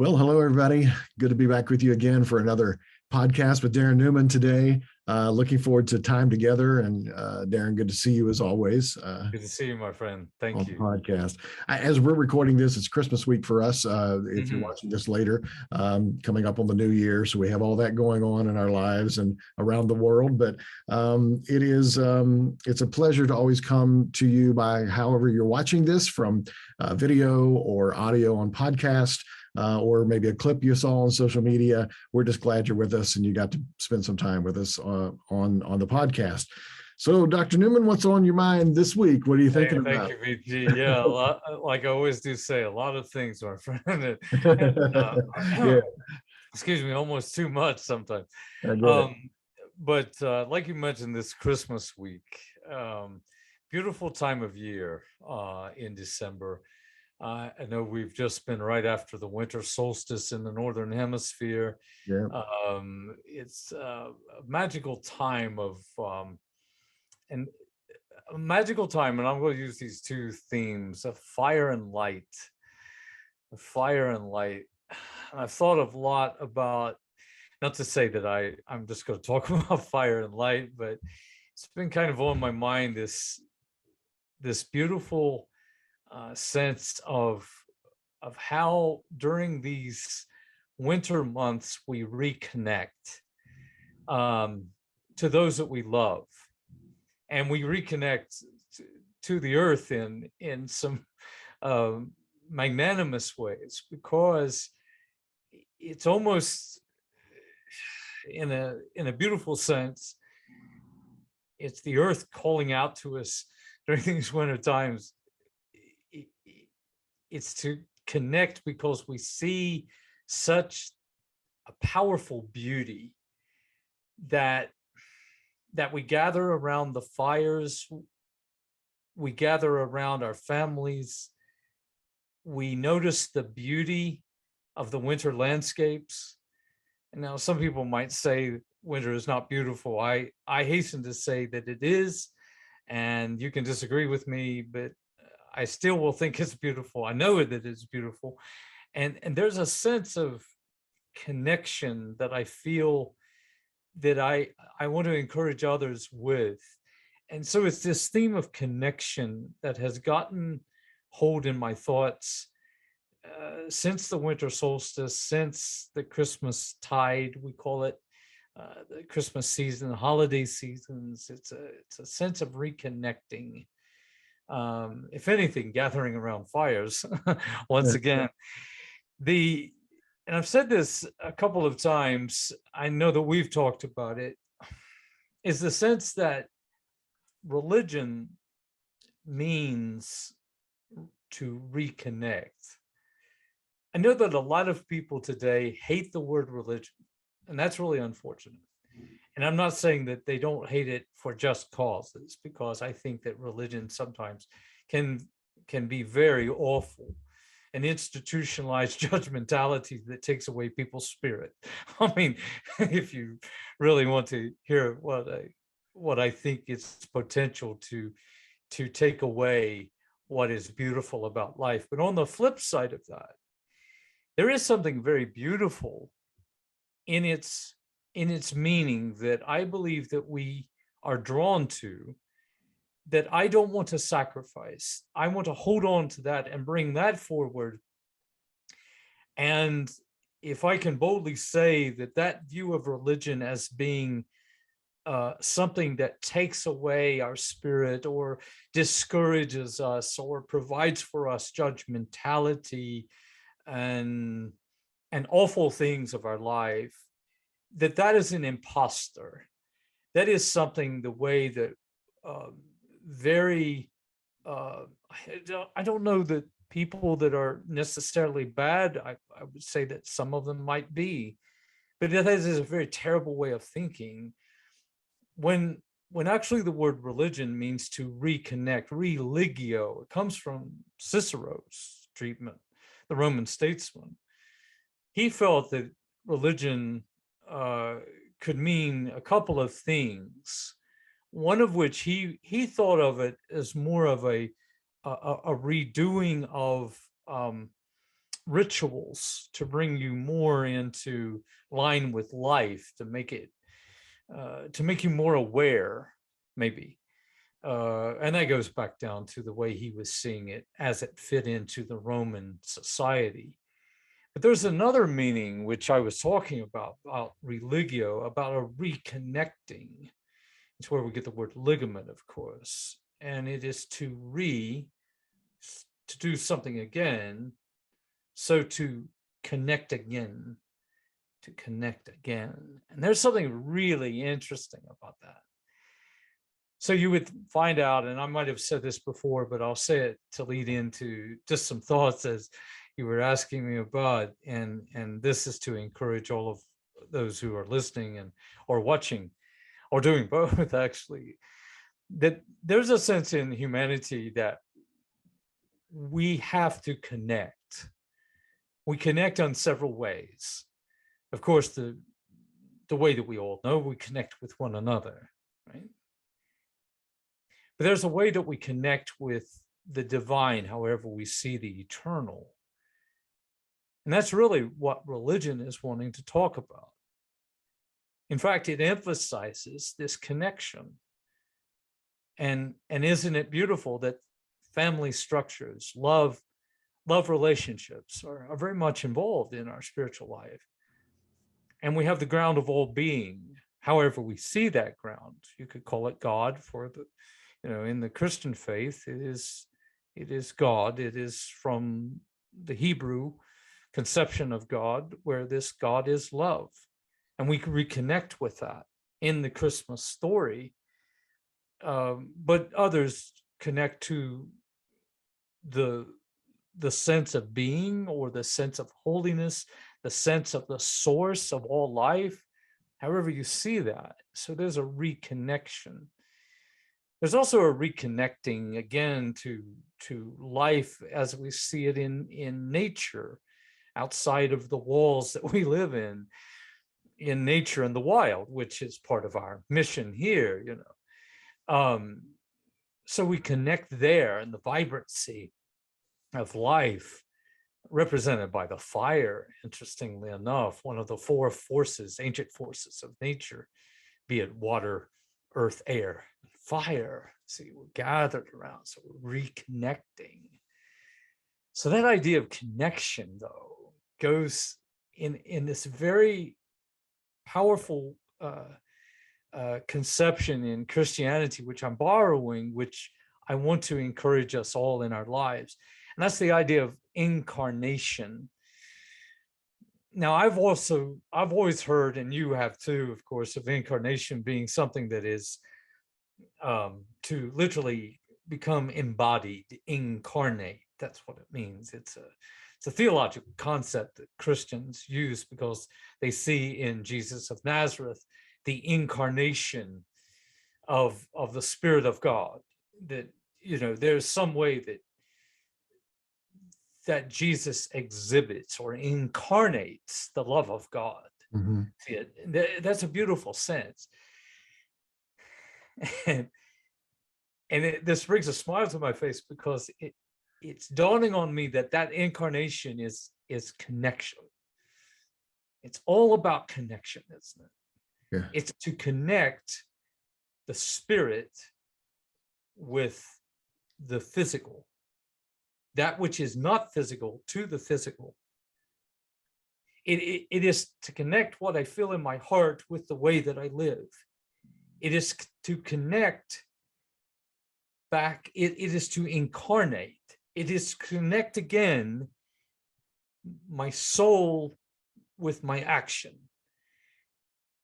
Well, hello, everybody. Good to be back with you again for another podcast with Deron Newman today. Looking forward to time together. And Deron, good to see you as always. Good to see you, my friend. Thank you. On the podcast. As we're recording this, it's Christmas week for us. If you're watching this later, coming up on the new year. So we have all that going on in our lives and around the world. But it's a pleasure to always come to you by however you're watching this, from video or audio on podcast. Or maybe a clip you saw on social media. We're just glad you're with us and you got to spend some time with us on the podcast. So, Dr. Newman, what's on your mind this week? What are you thinking about? Thank you, BG. Yeah, like I always do say, a lot of things, my friend. Yeah. Excuse me, almost too much sometimes. But like you mentioned, this Christmas week, beautiful time of year in December. I know we've just been right after the winter solstice in the Northern Hemisphere. Yeah. It's a magical time and I'm going to use these two themes of fire and light. Fire and light. And I've thought a lot about, not to say that I'm just going to talk about fire and light, but it's been kind of on my mind, this beautiful sense of how during these winter months we reconnect to those that we love, and we reconnect to the earth in some magnanimous ways, because it's almost in a beautiful sense, it's the earth calling out to us during these winter times. It's to connect because we see such a powerful beauty that we gather around the fires, we gather around our families, we notice the beauty of the winter landscapes. And now some people might say winter is not beautiful. I hasten to say that it is, and you can disagree with me, but I still will think it's beautiful. I know that it's beautiful. And there's a sense of connection that I feel that I want to encourage others with. And so it's this theme of connection that has gotten hold in my thoughts since the winter solstice, since the Christmas tide, we call it, the Christmas season, the holiday seasons. It's a sense of reconnecting. If anything, gathering around fires once again. And I've said this a couple of times, I know that we've talked about it, is the sense that religion means to reconnect. I know that a lot of people today hate the word religion, and that's really unfortunate. And I'm not saying that they don't hate it for just causes, because I think that religion sometimes can be very awful, an institutionalized judgmentality that takes away people's spirit. I mean, if you really want to hear what I think its potential to take away what is beautiful about life. But on the flip side of that, there is something very beautiful in its meaning that I believe that we are drawn to, that I don't want to sacrifice. I want to hold on to that and bring that forward. And if I can boldly say that view of religion as being something that takes away our spirit or discourages us or provides for us judgmentality and awful things of our life, that is an imposter. That is something, the way that I don't know that people that are necessarily bad, I would say that some of them might be, but that is a very terrible way of thinking. When actually the word religion means to reconnect, religio, it comes from Cicero's treatment, the Roman statesman. He felt that religion could mean a couple of things, one of which he thought of it as more of a redoing of rituals to bring you more into line with life, to make you more aware, maybe. And that goes back down to the way he was seeing it as it fit into the Roman society. But there's another meaning which I was talking about religio, about a reconnecting. It's where we get the word ligament, of course. And it is to do something again. So to connect again, And there's something really interesting about that. So you would find out, and I might have said this before, but I'll say it to lead into just some thoughts as you were asking me about, and this is to encourage all of those who are listening and or watching, or doing both actually, that there's a sense in humanity that we have to connect. We connect on several ways. Of course, the way that we all know, we connect with one another, right? But there's a way that we connect with the divine, however we see the eternal. And that's really what religion is wanting to talk about. In fact, it emphasizes this connection. And isn't it beautiful that family structures, love relationships are very much involved in our spiritual life. And we have the ground of all being, however we see that ground. You could call it God for the, in the Christian faith, it is God. It is from the Hebrew conception of God, where this God is love. And we can reconnect with that in the Christmas story. But others connect to the sense of being, or the sense of holiness, the sense of the source of all life, however you see that. So there's a reconnection. There's also a reconnecting again to life as we see it in nature, outside of the walls that we live in nature and the wild, which is part of our mission here, So we connect there, and the vibrancy of life represented by the fire, interestingly enough, one of the four forces, ancient forces of nature, be it water, earth, air, and fire. See, we're gathered around, so we're reconnecting. So that idea of connection, though, goes in this very powerful conception in Christianity, which I'm borrowing, which I want to encourage us all in our lives. And that's the idea of incarnation. Now, I've always heard, and you have too, of course, of incarnation being something that is to literally become embodied, incarnate. That's what it means. It's a theological concept that Christians use because they see in Jesus of Nazareth the incarnation of the Spirit of God. That there's some way that Jesus exhibits or incarnates the love of God. Mm-hmm. That's a beautiful sense. And this brings a smile to my face because it's dawning on me that incarnation is connection. It's all about connection, isn't it? Yeah. It's to connect the spirit with the physical, that which is not physical to the physical. It is to connect what I feel in my heart with the way that I live. It is to connect back. It is to incarnate. It is to connect again my soul with my action.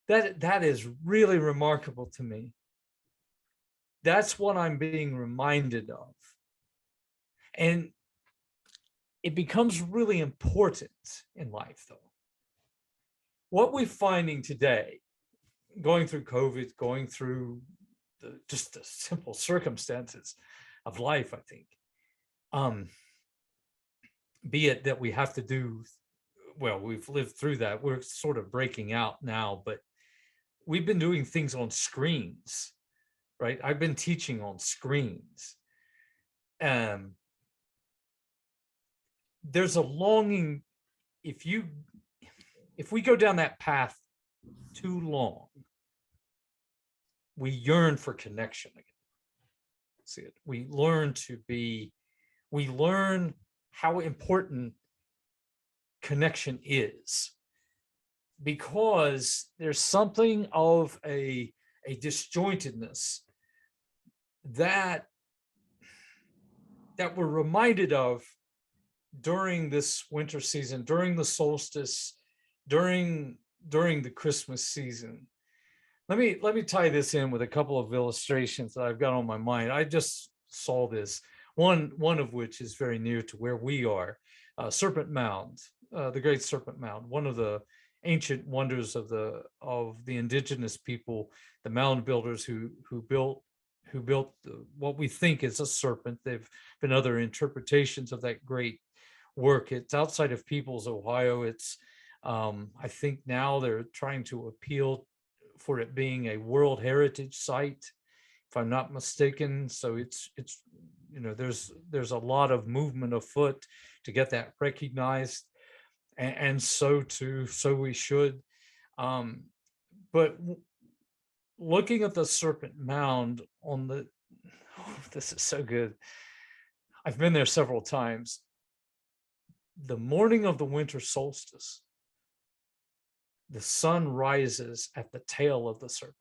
That is really remarkable to me. That's what I'm being reminded of. And it becomes really important in life, though. What we're finding today, going through COVID, going through just the simple circumstances of life, I think, be it that we have to do, well, we've lived through that. We're sort of breaking out now, but we've been doing things on screens, right? I've been teaching on screens. there's a longing. If we go down that path too long, we yearn for connection again. See it. We learn how important connection is, because there's something of a disjointedness that we're reminded of during this winter season, during the solstice, during the Christmas season. Let me tie this in with a couple of illustrations that I've got on my mind. I just saw this, one of which is very near to where we are. Serpent Mound, the Great Serpent Mound, one of the ancient wonders of the indigenous people, the mound builders who built what we think is a serpent. There've been other interpretations of that great work. It's outside of Peoples, Ohio. It's I think now they're trying to appeal for it being a World Heritage Site, if I'm not mistaken. So it's there's a lot of movement afoot to get that recognized, and so we should. But looking at the Serpent Mound this is so good. I've been there several times. The morning of the winter solstice, the sun rises at the tail of the serpent.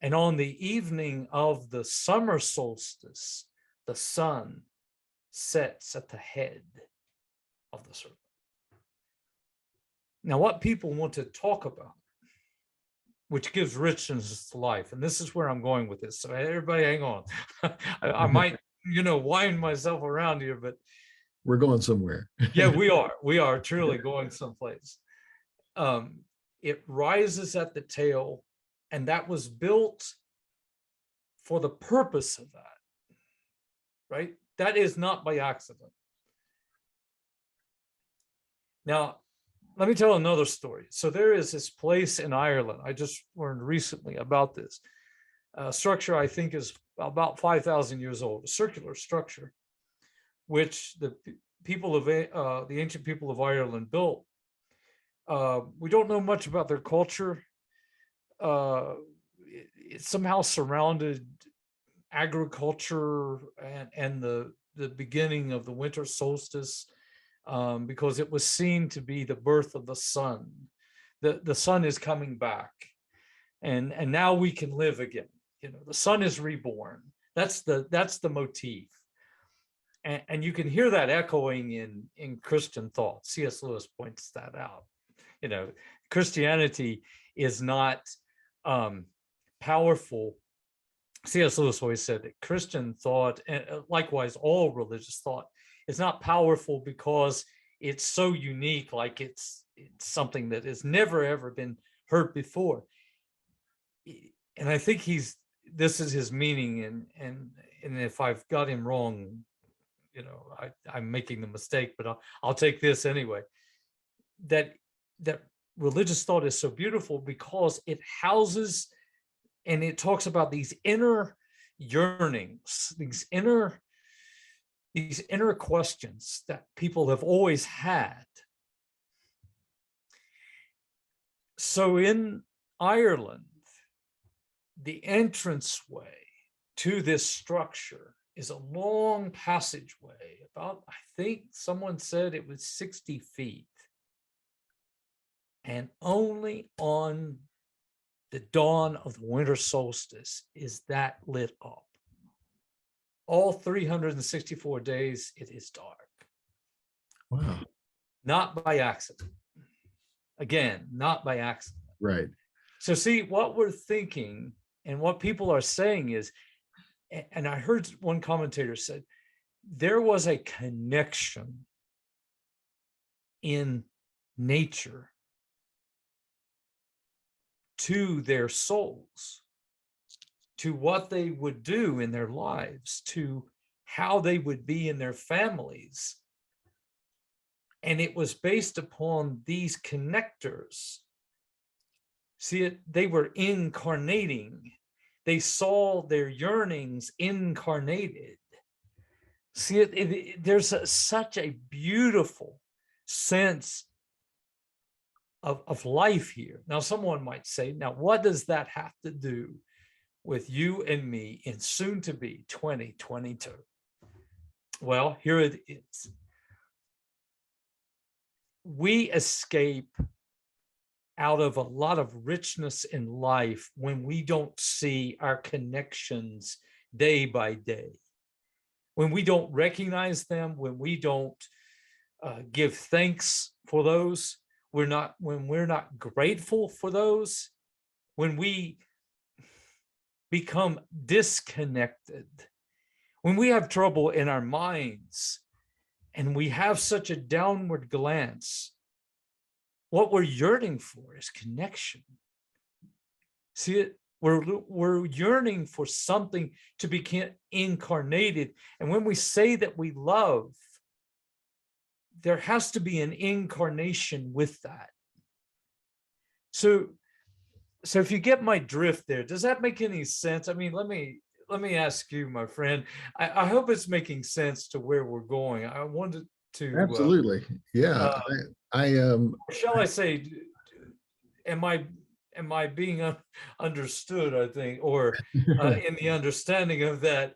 And on the evening of the summer solstice, the sun sets at the head of the serpent. Now, what people want to talk about, which gives richness to life, and this is where I'm going with this. So everybody hang on. I might, wind myself around here, but we're going somewhere. Yeah, we are truly going someplace. It rises at the tail, and that was built for the purpose of that, right? That is not by accident. Now, let me tell another story. So there is this place in Ireland. I just learned recently about this structure. I think is about 5,000 years old, a circular structure, which the ancient people of Ireland built. We don't know much about their culture. It somehow surrounded agriculture and the beginning of the winter solstice, because it was seen to be the birth of the sun. The sun is coming back, and now we can live again. The sun is reborn. That's the motif. And you can hear that echoing in Christian thought. C.S. Lewis points that out. Christianity is not powerful. C.S. Lewis always said that Christian thought, and likewise all religious thought, is not powerful because it's so unique, like it's something that has never ever been heard before. And I think this is his meaning, and if I've got him wrong, I'm making the mistake, but I'll take this anyway. That religious thought is so beautiful because it houses and it talks about these inner yearnings, these inner questions that people have always had. So in Ireland, the entranceway to this structure is a long passageway, about, I think someone said it was 60 feet. And only on the dawn of the winter solstice is that lit up. All 364 days, it is dark. Wow. Not by accident. Again, not by accident. Right. So see, what we're thinking and what people are saying is, and I heard one commentator said, there was a connection in nature to their souls, to what they would do in their lives, to how they would be in their families. And it was based upon these connectors. See, they were incarnating. They saw their yearnings incarnated. See, there's such a beautiful sense of life here. Now, someone might say, now, what does that have to do with you and me in soon to be 2022? Well, here it is. We escape out of a lot of richness in life when we don't see our connections day by day. When we don't recognize them, when we don't give thanks for those, when we're not grateful for those, when we become disconnected, when we have trouble in our minds and we have such a downward glance, what we're yearning for is connection. See it? We're yearning for something to be incarnated. And when we say that we love, there has to be an incarnation with that. So if you get my drift there, does that make any sense? I mean, let me ask you, my friend. I hope it's making sense to where we're going. I wanted to absolutely, yeah. Shall I say, am I being understood? I think, or in the understanding of that.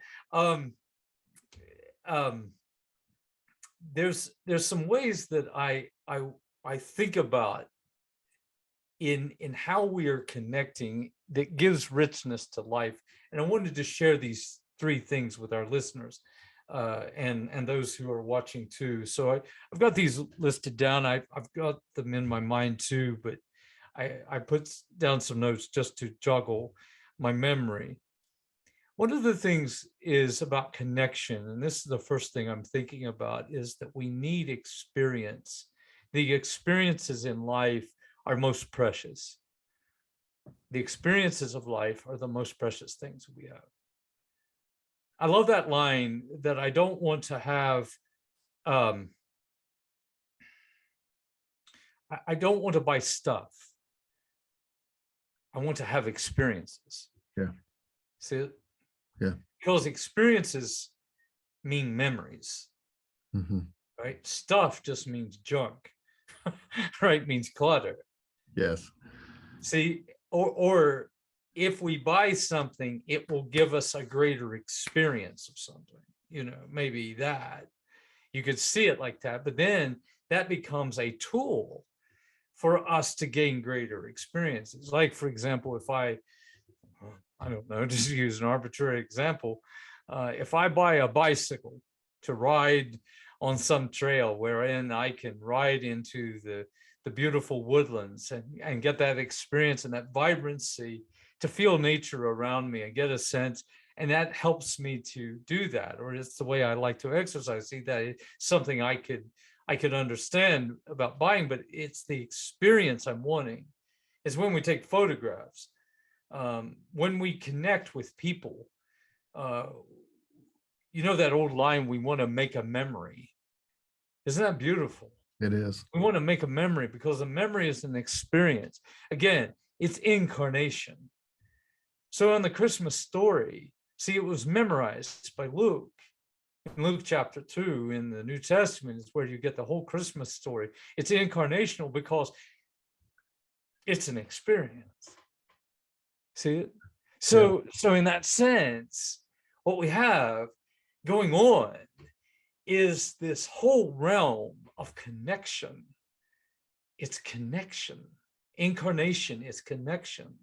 There's some ways that I think about in how we are connecting that gives richness to life. And I wanted to share these three things with our listeners and those who are watching too. So I've got these listed down. I've got them in my mind too, but I put down some notes just to joggle my memory. One of the things is about connection, and this is the first thing I'm thinking about, is that we need experience. The experiences in life are most precious. The experiences of life are the most precious things we have. I love that line that I don't want to have, I don't want to buy stuff. I want to have experiences. Yeah. See it? Yeah. Because experiences mean memories, right? Stuff just means junk, right? Means clutter. Yes. See, or if we buy something, it will give us a greater experience of something, maybe that. You could see it like that, but then that becomes a tool for us to gain greater experiences. Like, for example, if I don't know, just use an arbitrary example. If I buy a bicycle to ride on some trail wherein I can ride into the beautiful woodlands and get that experience and that vibrancy, to feel nature around me and get a sense, and that helps me to do that. Or it's the way I like to exercise. See, that it's something I could understand about buying, but it's the experience I'm wanting. It's when we take photographs. When we connect with people, that old line, we want to make a memory. Isn't that beautiful? It is. We want to make a memory because a memory is an experience. Again, it's incarnation. So in the Christmas story, see, it was memorized by Luke. In Luke chapter 2 in the New Testament is where you get the whole Christmas story. It's incarnational because it's an experience. See it? So in that sense, what we have going on is this whole realm of connection. It's connection. Incarnation is connection.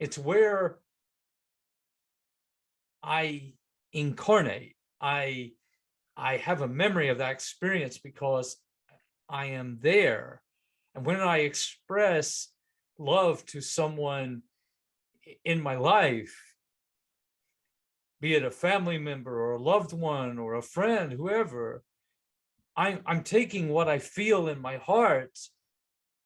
It's where I incarnate. I have a memory of that experience because I am there. And when I express love to someone in my life, be it a family member or a loved one or a friend, whoever, I'm taking what I feel in my heart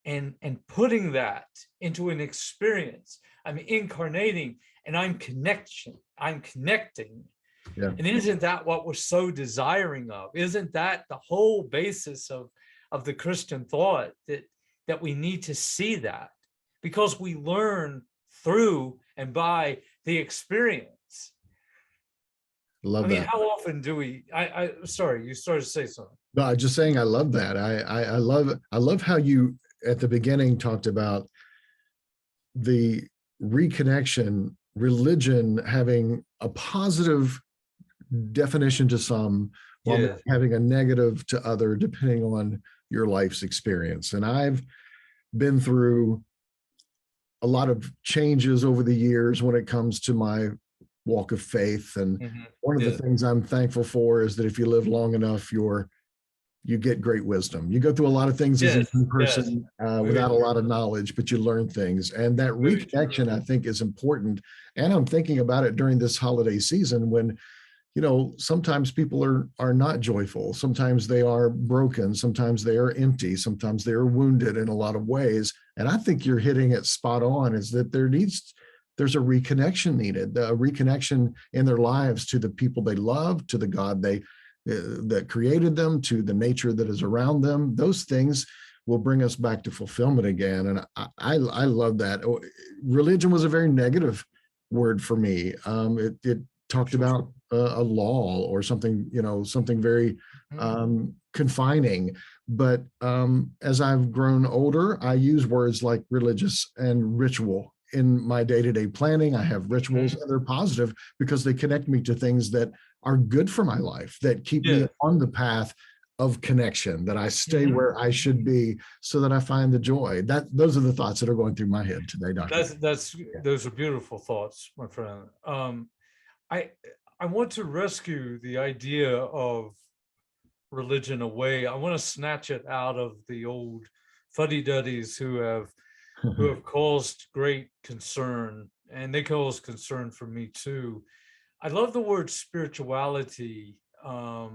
and putting that into an experience. I'm incarnating and I'm connecting. Yeah. And isn't that what we're so desiring of? Isn't that the whole basis of the Christian thought, that we need to see that? Because we learn through and by the experience. Love I mean, that. how often do we, sorry, you started to say something. No, I'm just saying I love that. I love how you at the beginning talked about the reconnection, religion having a positive definition to some while Yeah. having a negative to other, depending on your life's experience. And I've been through a lot of changes over the years when it comes to my walk of faith. And one of the Yeah. things I'm thankful for is that if you live long enough, you get great wisdom. You go through a lot of things as a Yes. young Yes. person Very without a lot true. of knowledge, but you learn things. And that Very true. reconnection, I think, is important. And I'm thinking about it during this holiday season when, sometimes people are not joyful. Sometimes they are broken. Sometimes they are empty. Sometimes they are wounded in a lot of ways. And I think you're hitting it spot on, is that there's a reconnection needed, a reconnection in their lives to the people they love, to the God that created them, to the nature that is around them. Those things will bring us back to fulfillment again. And I love that. Religion was a very negative word for me. It talked about a law or something, something very confining. But as I've grown older, I use words like religious and ritual in my day-to-day planning. I have rituals, and they're positive because they connect me to things that are good for my life, that keep me on the path of connection, that I stay where I should be so that I find the joy. Those are the thoughts that are going through my head today, Doctor. Those are beautiful thoughts, my friend. I want to rescue the idea of religion away. I want to snatch it out of the old fuddy-duddies who have caused great concern, and they cause concern for me too. I love the word spirituality. I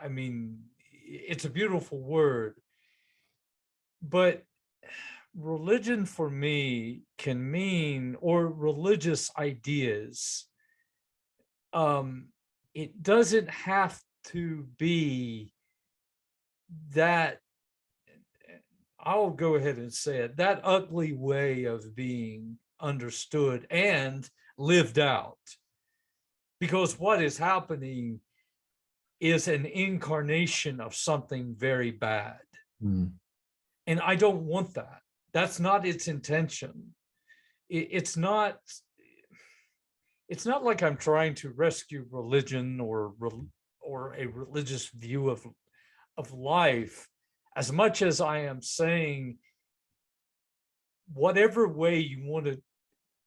mean, it's a beautiful word, but religion for me can mean, or religious ideas, it doesn't have to be that, I'll go ahead and say it, that ugly way of being understood and lived out. Because what is happening is an incarnation of something very bad. And I don't want that. That's not its intention. It's not like I'm trying to rescue religion or a religious view of life, as much as I am saying, whatever way you want to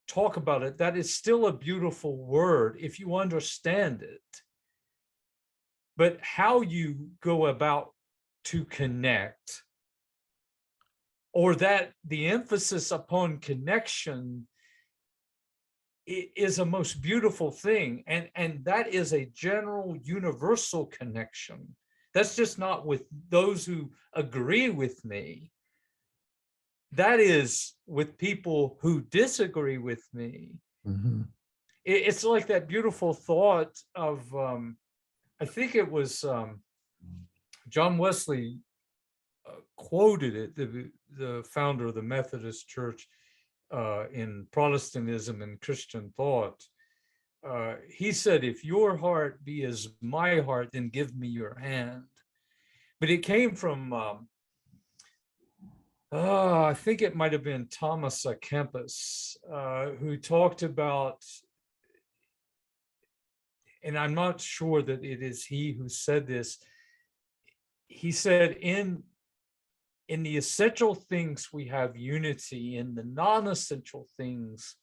talk about it, that is still a beautiful word if you understand it. But how you go about to connect, or that the emphasis upon connection is a most beautiful thing. And that is a general universal connection. That's just not with those who agree with me. That is with people who disagree with me. It's like that beautiful thought of, I think it was John Wesley quoted it, the founder of the Methodist Church in Protestantism and Christian thought. He said, if your heart be as my heart, then give me your hand. But it came from, I think it might have been Thomas à Kempis, who talked about, and I'm not sure that it is he who said this. He said, in the essential things we have unity, in the non-essential things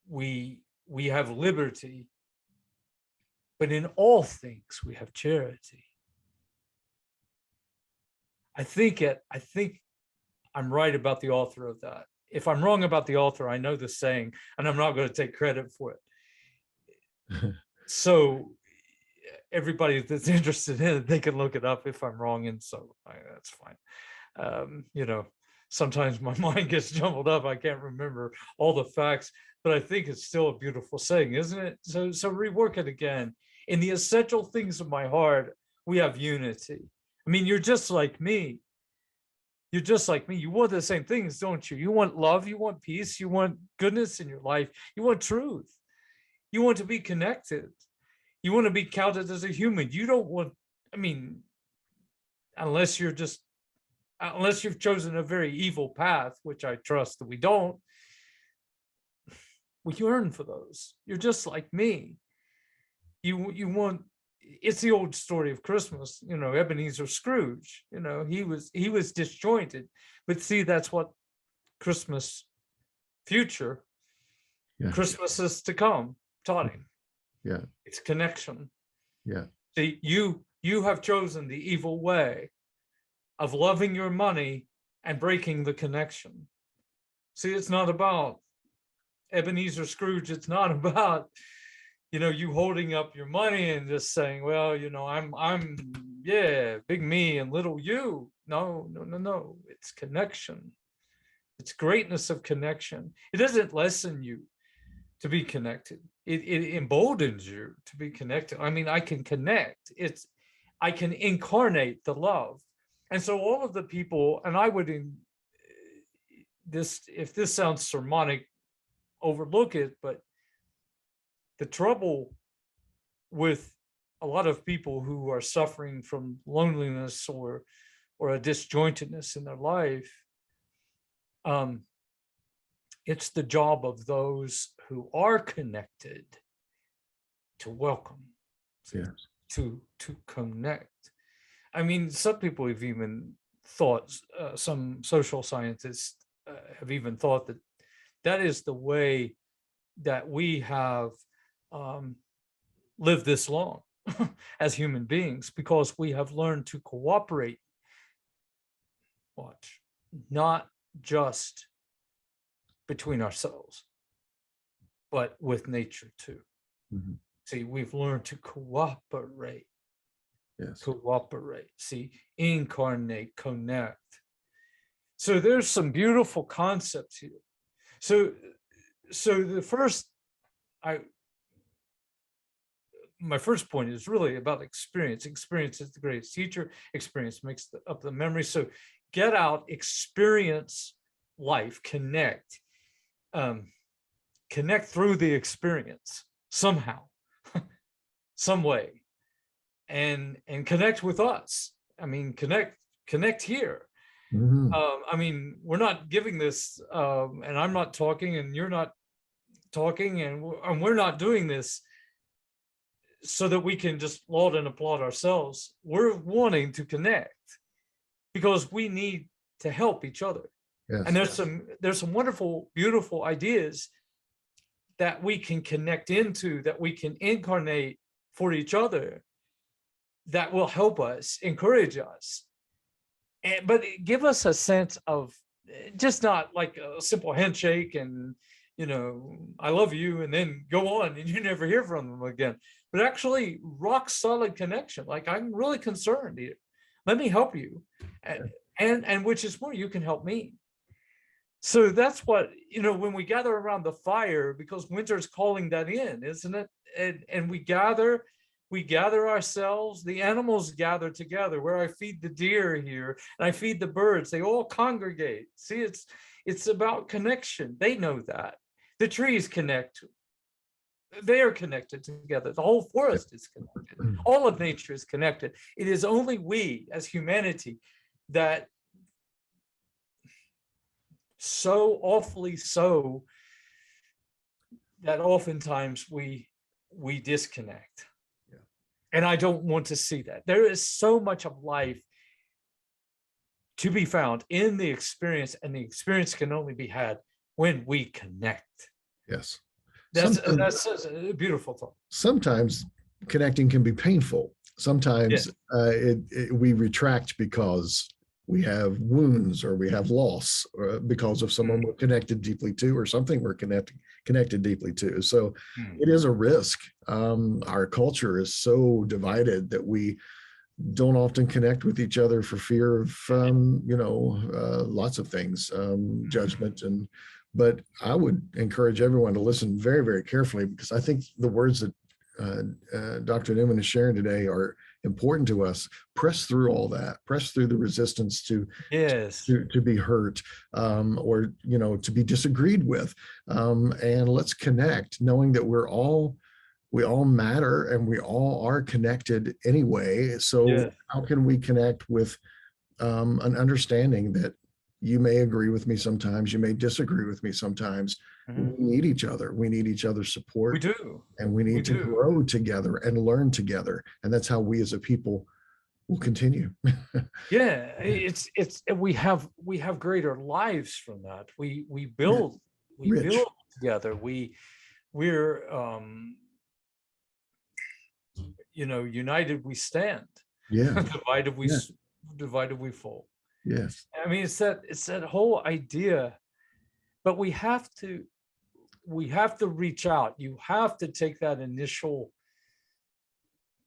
we have liberty, but in all things we have charity. I think I'm right about the author of that. If I'm wrong about the author, I know the saying, and I'm not going to take credit for it. So everybody that's interested in it, they can look it up if I'm wrong, and so that's fine. Sometimes my mind gets jumbled up. I can't remember all the facts, but I think it's still a beautiful saying, isn't it? So rework it again. In the essential things of my heart, we have unity. I mean, you're just like me. You're just like me. You want the same things, don't you? You want love, you want peace, you want goodness in your life, you want truth. You want to be connected. You want to be counted as a human. You don't want, I mean, unless you've chosen a very evil path, which I trust that we don't, we yearn for those. You're just like me. You want, it's the old story of Christmas, Ebenezer Scrooge, he was disjointed, but see, that's what Christmas future, Christmas is to come, taught him. Yeah. It's connection. Yeah. See, you have chosen the evil way of loving your money and breaking the connection. See, it's not about Ebenezer Scrooge. It's not about, you holding up your money and just saying, well, I'm big me and little you. No. It's connection. It's greatness of connection. It doesn't lessen you to be connected. It emboldens you to be connected. I mean, I can connect. I can incarnate the love. And so all of the people, and I would, if this sounds sermonic, overlook it, but the trouble with a lot of people who are suffering from loneliness or a disjointedness in their life, it's the job of those who are connected to welcome, to connect. I mean, some people have even thought, some social scientists have even thought that is the way that we have lived this long as human beings, because we have learned to cooperate. Watch, not just between ourselves, but with nature too. Mm-hmm. See, we've learned to cooperate. Yes. Cooperate. See, incarnate, connect. So there's some beautiful concepts here. So the first, my first point is really about experience. Experience is the greatest teacher. Experience makes up the memory. So get out, experience life, connect through the experience somehow, some way, and connect with us. I mean, connect here. Mm-hmm. I mean, we're not giving this, and I'm not talking, and you're not talking, and we're not doing this so that we can just laud and applaud ourselves. We're wanting to connect because we need to help each other. Yes. And there's some wonderful, beautiful ideas that we can connect into, that we can incarnate for each other, that will help us, encourage us, but give us a sense of just not like a simple handshake and, I love you, and then go on and you never hear from them again, but actually rock solid connection. Like, I'm really concerned here. Let me help you. And which is more, you can help me. So that's what, when we gather around the fire, because winter's calling that in, isn't it? And we gather ourselves, the animals gather together, where I feed the deer here and I feed the birds, they all congregate. See, it's about connection. They know that. The trees connect. They are connected together. The whole forest is connected. All of nature is connected. It is only we as humanity that so awfully so that oftentimes we disconnect. Yeah. And I don't want to see that. There is so much of life to be found in the experience, and the experience can only be had when we connect. Yes. That's a beautiful thought. Sometimes connecting can be painful. Sometimes we retract because we have wounds, or we have loss, or because of someone we're connected deeply to, or something we're connected deeply to. So it is a risk. Our culture is so divided that we don't often connect with each other for fear of, lots of things, judgment. But I would encourage everyone to listen very, very carefully, because I think the words that Dr. Newman is sharing today are important to us. Press through all that, press through the resistance to be hurt, or, to be disagreed with. And let's connect, knowing that we're all we all matter and we all are connected anyway. So Yeah. how can we connect with an understanding that you may agree with me sometimes, you may disagree with me sometimes. Mhm. We need each other. We need each other's We support, do. and we We need to do. grow together and learn together. And that's how we as a people will continue. Yeah, it's we have greater lives from that. Yeah, We rich. build together. We're united we stand. Yeah. Divided we Yeah. divided we fall. Yes. I mean, it's that whole idea, but we have to reach out. You have to take that initial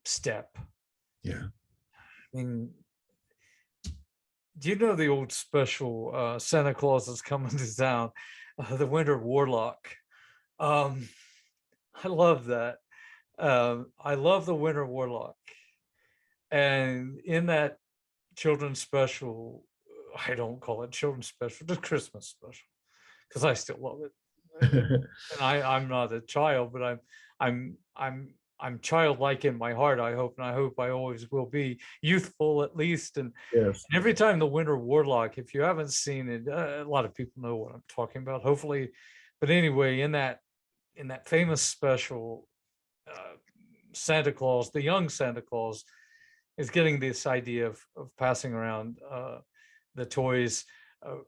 step. Yeah. I mean, do you know the old special Santa Claus is coming to town, the Winter Warlock? Um, I love that. I love the Winter Warlock, and in that children's special, I don't call it children's special, the Christmas special, because I still love it. And I'm not a child, but I'm childlike in my heart, I hope, and I hope I always will be youthful at least. And Yes. every time the Winter Warlock, if you haven't seen it, a lot of people know what I'm talking about, hopefully. But anyway, in that famous special, Santa Claus, the young Santa Claus, is getting this idea of passing around the toys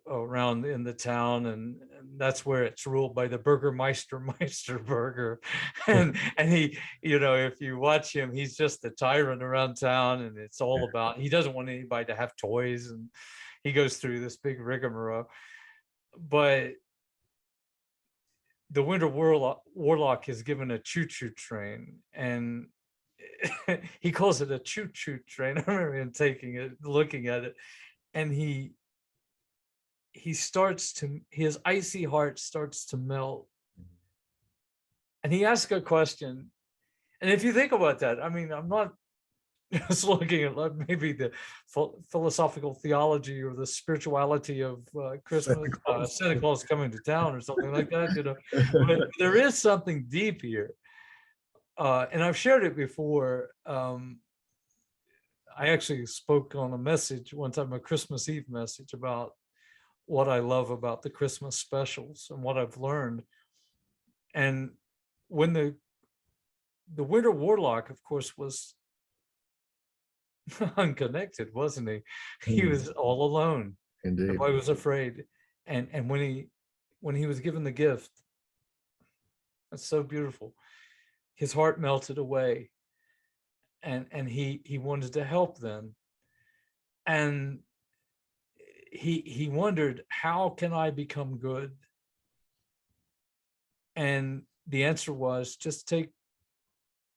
around in the town, and that's where it's ruled by the Burgermeister Meisterburger. And he, if you watch him, he's just the tyrant around town, and it's all about, he doesn't want anybody to have toys, and he goes through this big rigmarole. But the Winter Warlock is given a choo-choo train, and he calls it a choo-choo train. I remember him taking it, looking at it, and his icy heart starts to melt. And he asks a question. And if you think about that, I mean, I'm not just looking at maybe the philosophical theology or the spirituality of Christmas, Santa Claus coming to town or something like that, but there is something deep here. And I've shared it before. I actually spoke on a message one time, a Christmas Eve message, about what I love about the Christmas specials and what I've learned. And when the Winter Warlock, of course, was unconnected, wasn't he? He was all alone. Indeed. Everybody was afraid. And when he was given the gift, that's so beautiful. His heart melted away, and he wanted to help them. And he wondered, how can I become good? And the answer was, just take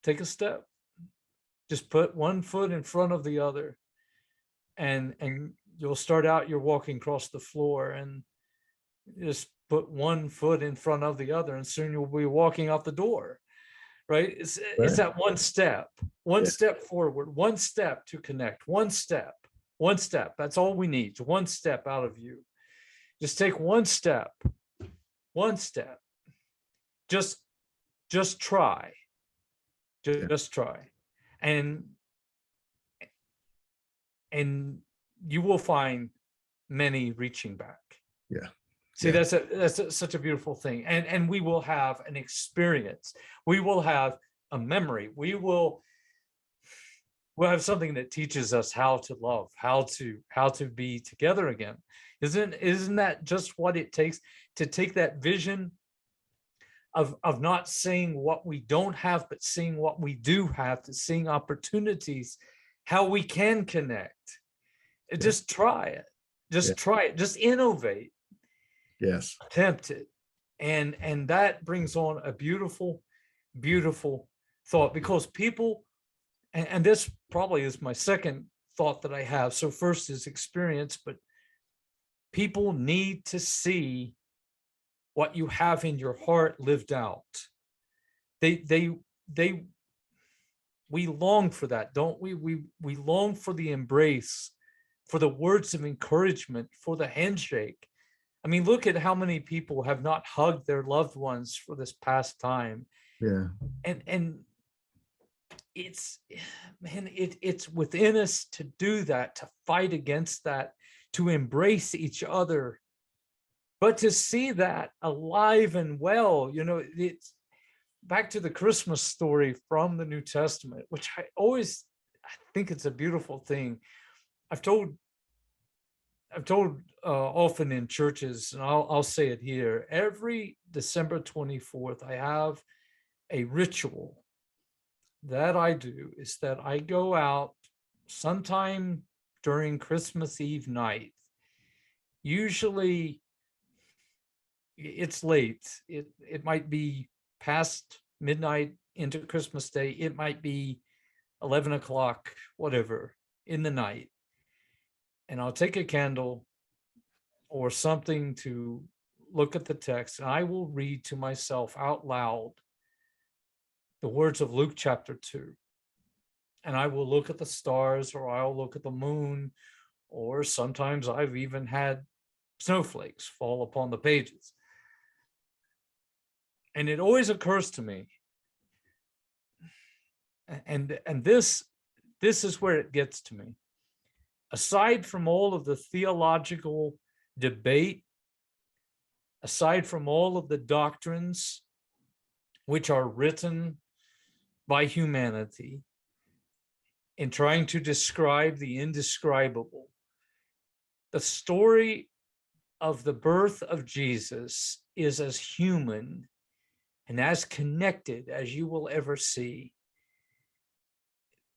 a step. Just put one foot in front of the other, and you'll start out, you're walking across the floor, and just put one foot in front of the other, and soon you'll be walking out the door. Right? It's that one step forward, one step to connect, one step. That's all we need. One step out of you. Just take one step. Just try. Just try. And you will find many reaching back. Yeah. See, that's such a beautiful thing. And we will have an experience. We will have a memory. We'll have something that teaches us how to love, how to be together again. Isn't that just what it takes to take that vision of not seeing what we don't have, but seeing what we do have, to seeing opportunities, how we can connect. Just try it. Try it. Just innovate. Yes. Attempt it. And that brings on a beautiful, beautiful thought, because people, and this probably is my second thought that I have. So first is experience, but people need to see what you have in your heart lived out. We long for that, don't we? We long for the embrace, for the words of encouragement, for the handshake. I mean, look at how many people have not hugged their loved ones for this past time. Yeah. And it's within us to do that, to fight against that, to embrace each other, but to see that alive and well. It's back to the Christmas story from the New Testament, which I think it's a beautiful thing. I've told often in churches, and I'll say it here. Every December 24th, I have a ritual that I do, is that I go out sometime during Christmas Eve night. Usually it's late. It might be past midnight into Christmas Day. It might be 11 o'clock, whatever, in the night. And I'll take a candle or something to look at the text, and I will read to myself out loud the words of Luke chapter 2. And I will look at the stars, or I'll look at the moon, or sometimes I've even had snowflakes fall upon the pages. And it always occurs to me, and this is where it gets to me. Aside from all of the theological debate, aside from all of the doctrines which are written by humanity in trying to describe the indescribable, the story of the birth of Jesus is as human and as connected as you will ever see.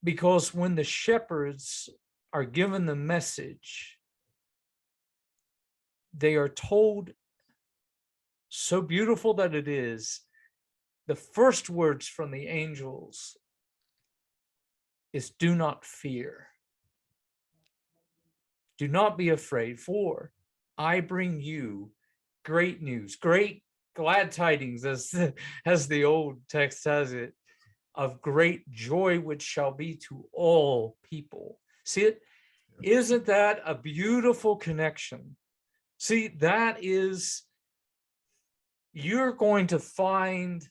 Because when the shepherds are given the message, they are told, so beautiful that it is, the first words from the angels is, do not fear. Do not be afraid, for I bring you great news, great glad tidings, as the old text has it, of great joy, which shall be to all people. See it? Isn't that a beautiful connection? See, that is, you're going to find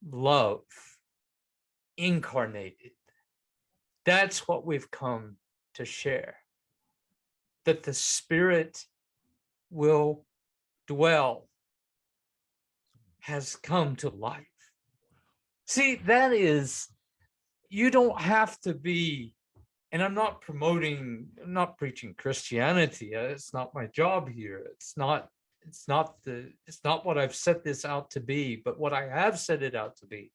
love incarnated. That's what we've come to share. That the Spirit will dwell, has come to life. See, that is, you don't have to be, and I'm not preaching Christianity. It's not my job here. It's not what I've set this out to be, but what I have set it out to be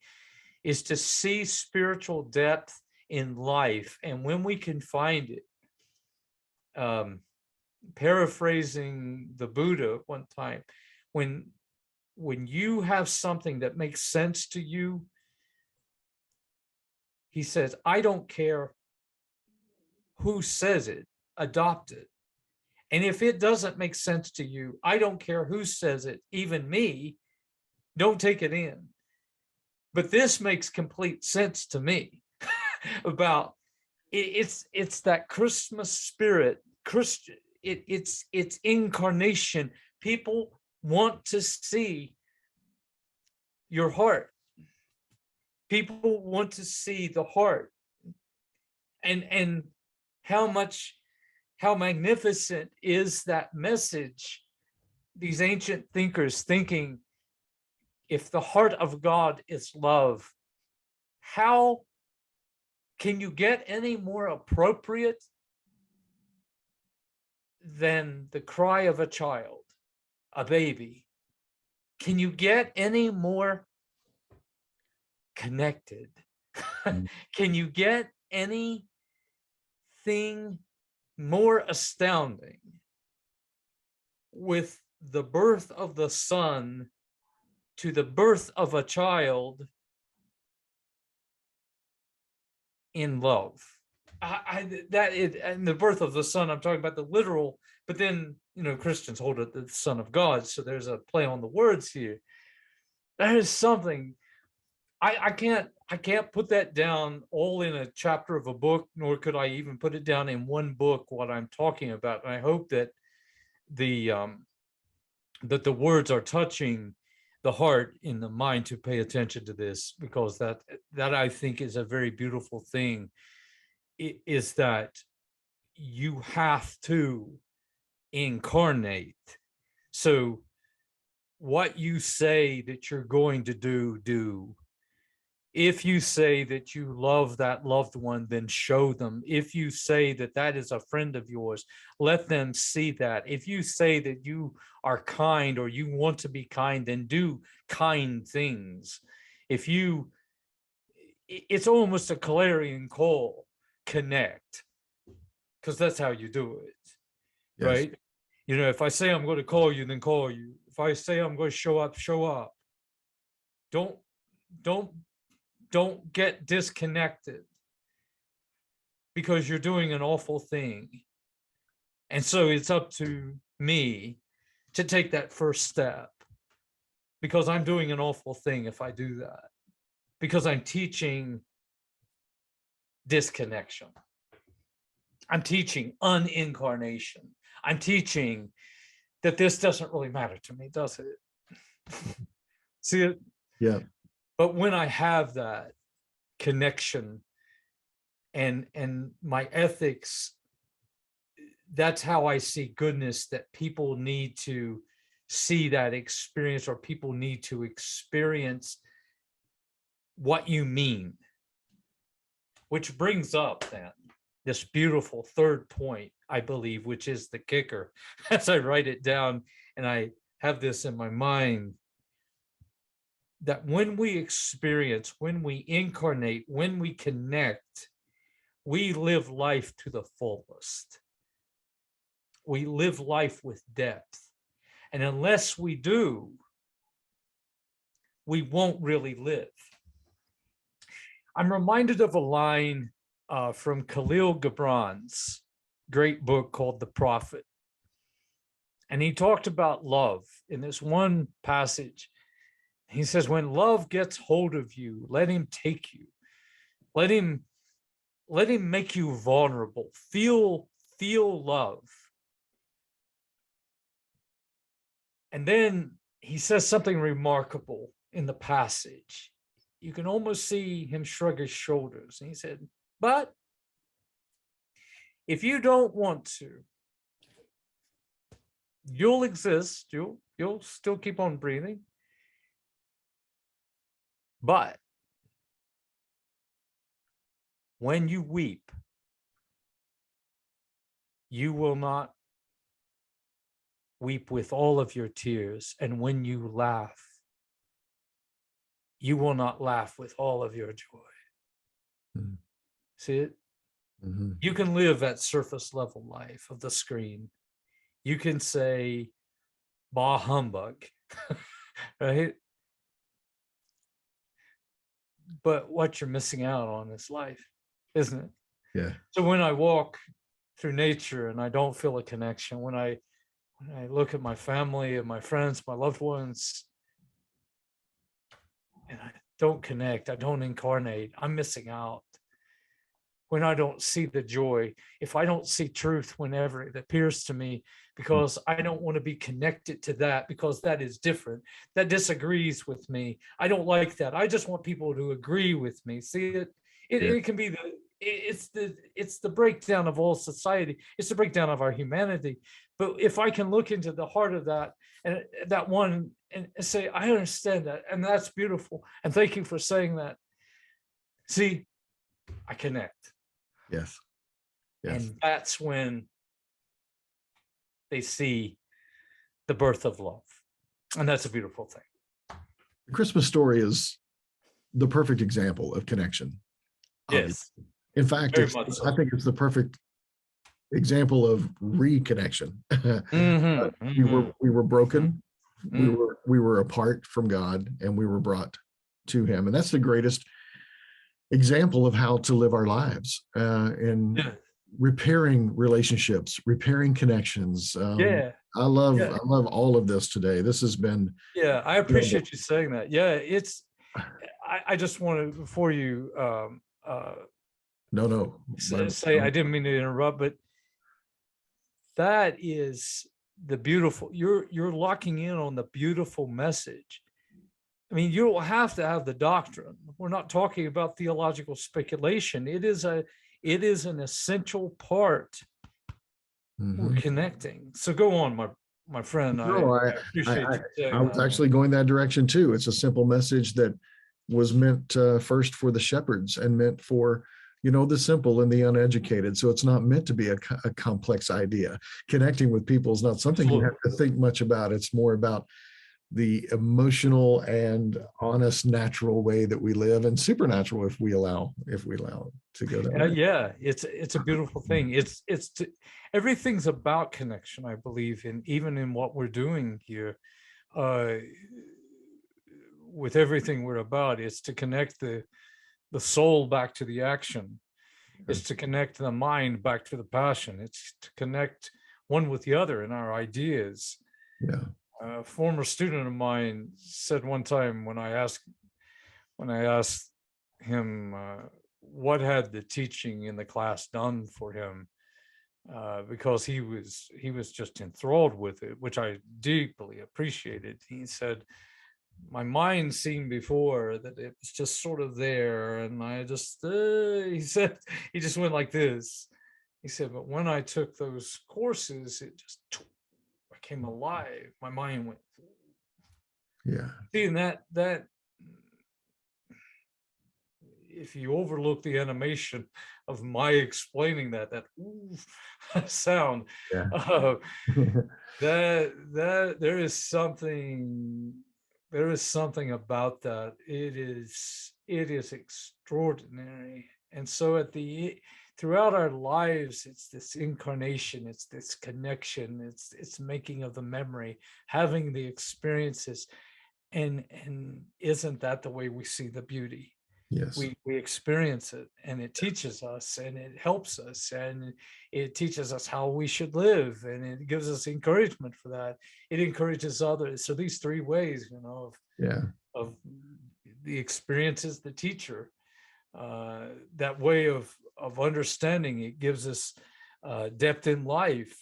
is to see spiritual depth in life. And when we can find it, paraphrasing the Buddha one time, when you have something that makes sense to you, he says, I don't care who says it, adopt it. And if it doesn't make sense to you, I don't care who says it, even me, don't take it in. But this makes complete sense to me about it's that Christmas spirit, it's incarnation. People want to see your heart. People want to see the heart, and how magnificent is that message. These ancient thinkers thinking, if the heart of God is love, how can you get any more appropriate than the cry of a child, a baby? Can you get any more connected? Can you get anything more astounding with the birth of the Son to the birth of a child in love? And the birth of the Son, I'm talking about the literal, but then, Christians hold it the Son of God. So there's a play on the words here. That is something I can't put that down all in a chapter of a book, nor could I even put it down in one book, what I'm talking about. And I hope that the words are touching the heart and the mind to pay attention to this, because that I think is a very beautiful thing, is that you have to incarnate. So what you say that you're going to do. If you say that you love that loved one, then show them. If you say that that is a friend of yours, let them see that. If you say that you are kind or you want to be kind, then do kind things. It's almost a clarion call, connect, because that's how you do it, yes. Right? If I say I'm going to call you, then call you. If I say I'm going to show up, show up. Don't get disconnected because you're doing an awful thing. And so it's up to me to take that first step, because I'm doing an awful thing if I do that, because I'm teaching disconnection. I'm teaching unincarnation. I'm teaching that this doesn't really matter to me, does it? See it? Yeah. But when I have that connection and my ethics, that's how I see goodness, that people need to see that experience, or people need to experience what you mean. Which brings up then this beautiful third point, I believe, which is the kicker. As I write it down and I have this in my mind, that when we experience, when we incarnate, when we connect, we live life to the fullest. We live life with depth. And unless we do, we won't really live. I'm reminded of a line from Khalil Gibran's great book called The Prophet. And he talked about love in this one passage. He says, when love gets hold of you, let him take you. Let him make you vulnerable. Feel love. And then he says something remarkable in the passage. You can almost see him shrug his shoulders. And he said, but if you don't want to, you'll exist. You'll still keep on breathing. But when you weep, you will not weep with all of your tears. And when you laugh, you will not laugh with all of your joy. Mm-hmm. See it? Mm-hmm. You can live at surface level life of the screen. You can say, bah humbug, right? But what you're missing out on is life, isn't it? Yeah. So when I walk through nature and I don't feel a connection, when I look at my family and my friends, my loved ones, and I don't connect, I don't incarnate, I'm missing out. When I don't see the joy, if I don't see truth whenever it appears to me, because I don't want to be connected to that, because that is different, that disagrees with me. I don't like that. I just want people to agree with me. See it? It can be it's the breakdown of all society. It's the breakdown of our humanity. But if I can look into the heart of that, and that one, and say, I understand that, and that's beautiful, and thank you for saying that. See, I connect. Yes. And that's when they see the birth of love. And that's a beautiful thing. The Christmas story is the perfect example of connection. Yes. In fact, I think it's the perfect example of reconnection. Mm-hmm. We were broken. Mm-hmm. We were apart from God, and we were brought to him. And that's the greatest example of how to live our lives, in repairing relationships, repairing connections. I love all of this today. This has been. Yeah, I appreciate you saying that. Yeah, it's. I just want to, before you. Say I didn't mean to interrupt, but that is the beautiful. You're locking in on the beautiful message I mean, you don't have to have the doctrine. We're not talking about theological speculation. It is an essential part. We're connecting. So go on, my friend. No, I appreciate you saying I was that. actually going that direction too. It's a simple message that was meant first for the shepherds and meant for, the simple and the uneducated. So it's not meant to be a complex idea. Connecting with people is not something you have to think much about. It's more about the emotional and honest, natural way that we live, and supernatural if we allow it to go that way. Yeah, it's a beautiful thing. Everything's about connection, I believe, in even in what we're doing here. With everything we're about, it's to connect the soul back to the action. It's to connect the mind back to the passion. It's to connect one with the other in our ideas. Yeah. A former student of mine said one time when I asked him what had the teaching in the class done for him, because he was just enthralled with it, which I deeply appreciated. He said, my mind seen before that it was just sort of there, and I just he just went like this. He said, but when I took those courses, it just came alive. My mind went. Yeah. Seeing that if you overlook the animation of my explaining that ooh sound, Yeah. that there is something about that. It is extraordinary. And so throughout our lives, it's this incarnation, it's this connection, it's making of the memory, having the experiences. And isn't that the way we see the beauty? Yes. We experience it, and it teaches us, and it helps us, and it teaches us how we should live, and it gives us encouragement for that. It encourages others. So these three ways, of the experience is the teacher. That way of understanding, it gives us depth in life.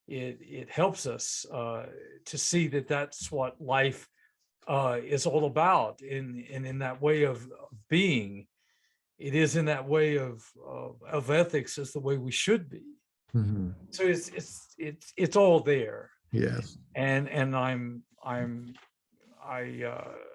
It helps us to see that that's what life is all about, in that way of being. It is in that way of ethics is the way we should be. Mm-hmm. So it's all there. Yes. And I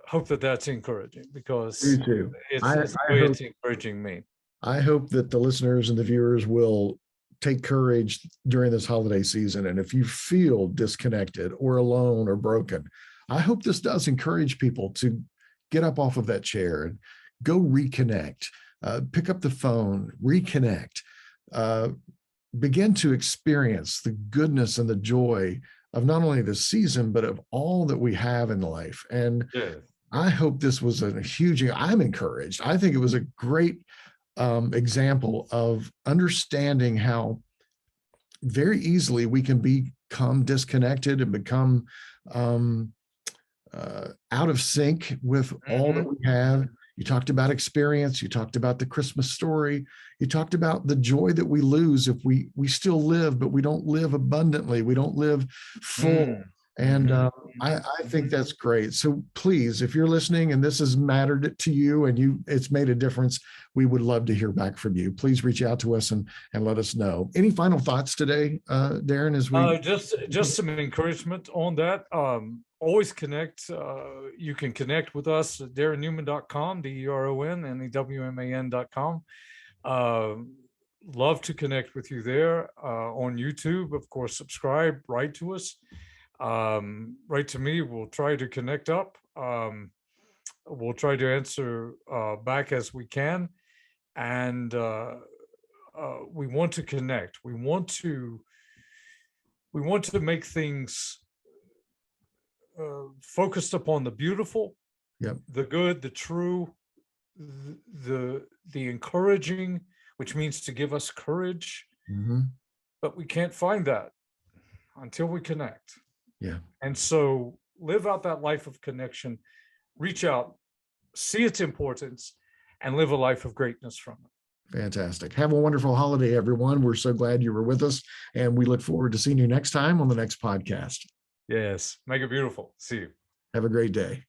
hope that that's encouraging, because You too. it's encouraging me. I hope that the listeners and the viewers will take courage during this holiday season. And if you feel disconnected or alone or broken, I hope this does encourage people to get up off of that chair and go reconnect, pick up the phone, reconnect, begin to experience the goodness and the joy of not only the season, but of all that we have in life. And I hope this was I'm encouraged. I think it was a great example of understanding how very easily we can become disconnected and become out of sync with all that we have. You talked about experience. You talked about the Christmas story. You talked about the joy that we lose if we still live, but we don't live abundantly. We don't live full. And I think that's great. So please, if you're listening and this has mattered to you and it's made a difference, we would love to hear back from you. Please reach out to us and let us know. Any final thoughts today, Deron, as we just some encouragement on that. Always connect. You can connect with us at DeronNewman.com, DeronNewman.com. Love to connect with you there. On YouTube, of course, subscribe, write to us. Write to me. We'll try to connect up. We'll try to answer back as we can. And we want to connect. We want to make things focused upon the beautiful, the good, the true, the encouraging, which means to give us courage. But we can't find that until we connect. And so live out that life of connection, reach out, see its importance, and live a life of greatness from it. Fantastic. Have a wonderful holiday, everyone. We're so glad you were with us, and we look forward to seeing you next time on the next podcast. Yes. Make it beautiful. See you. Have a great day.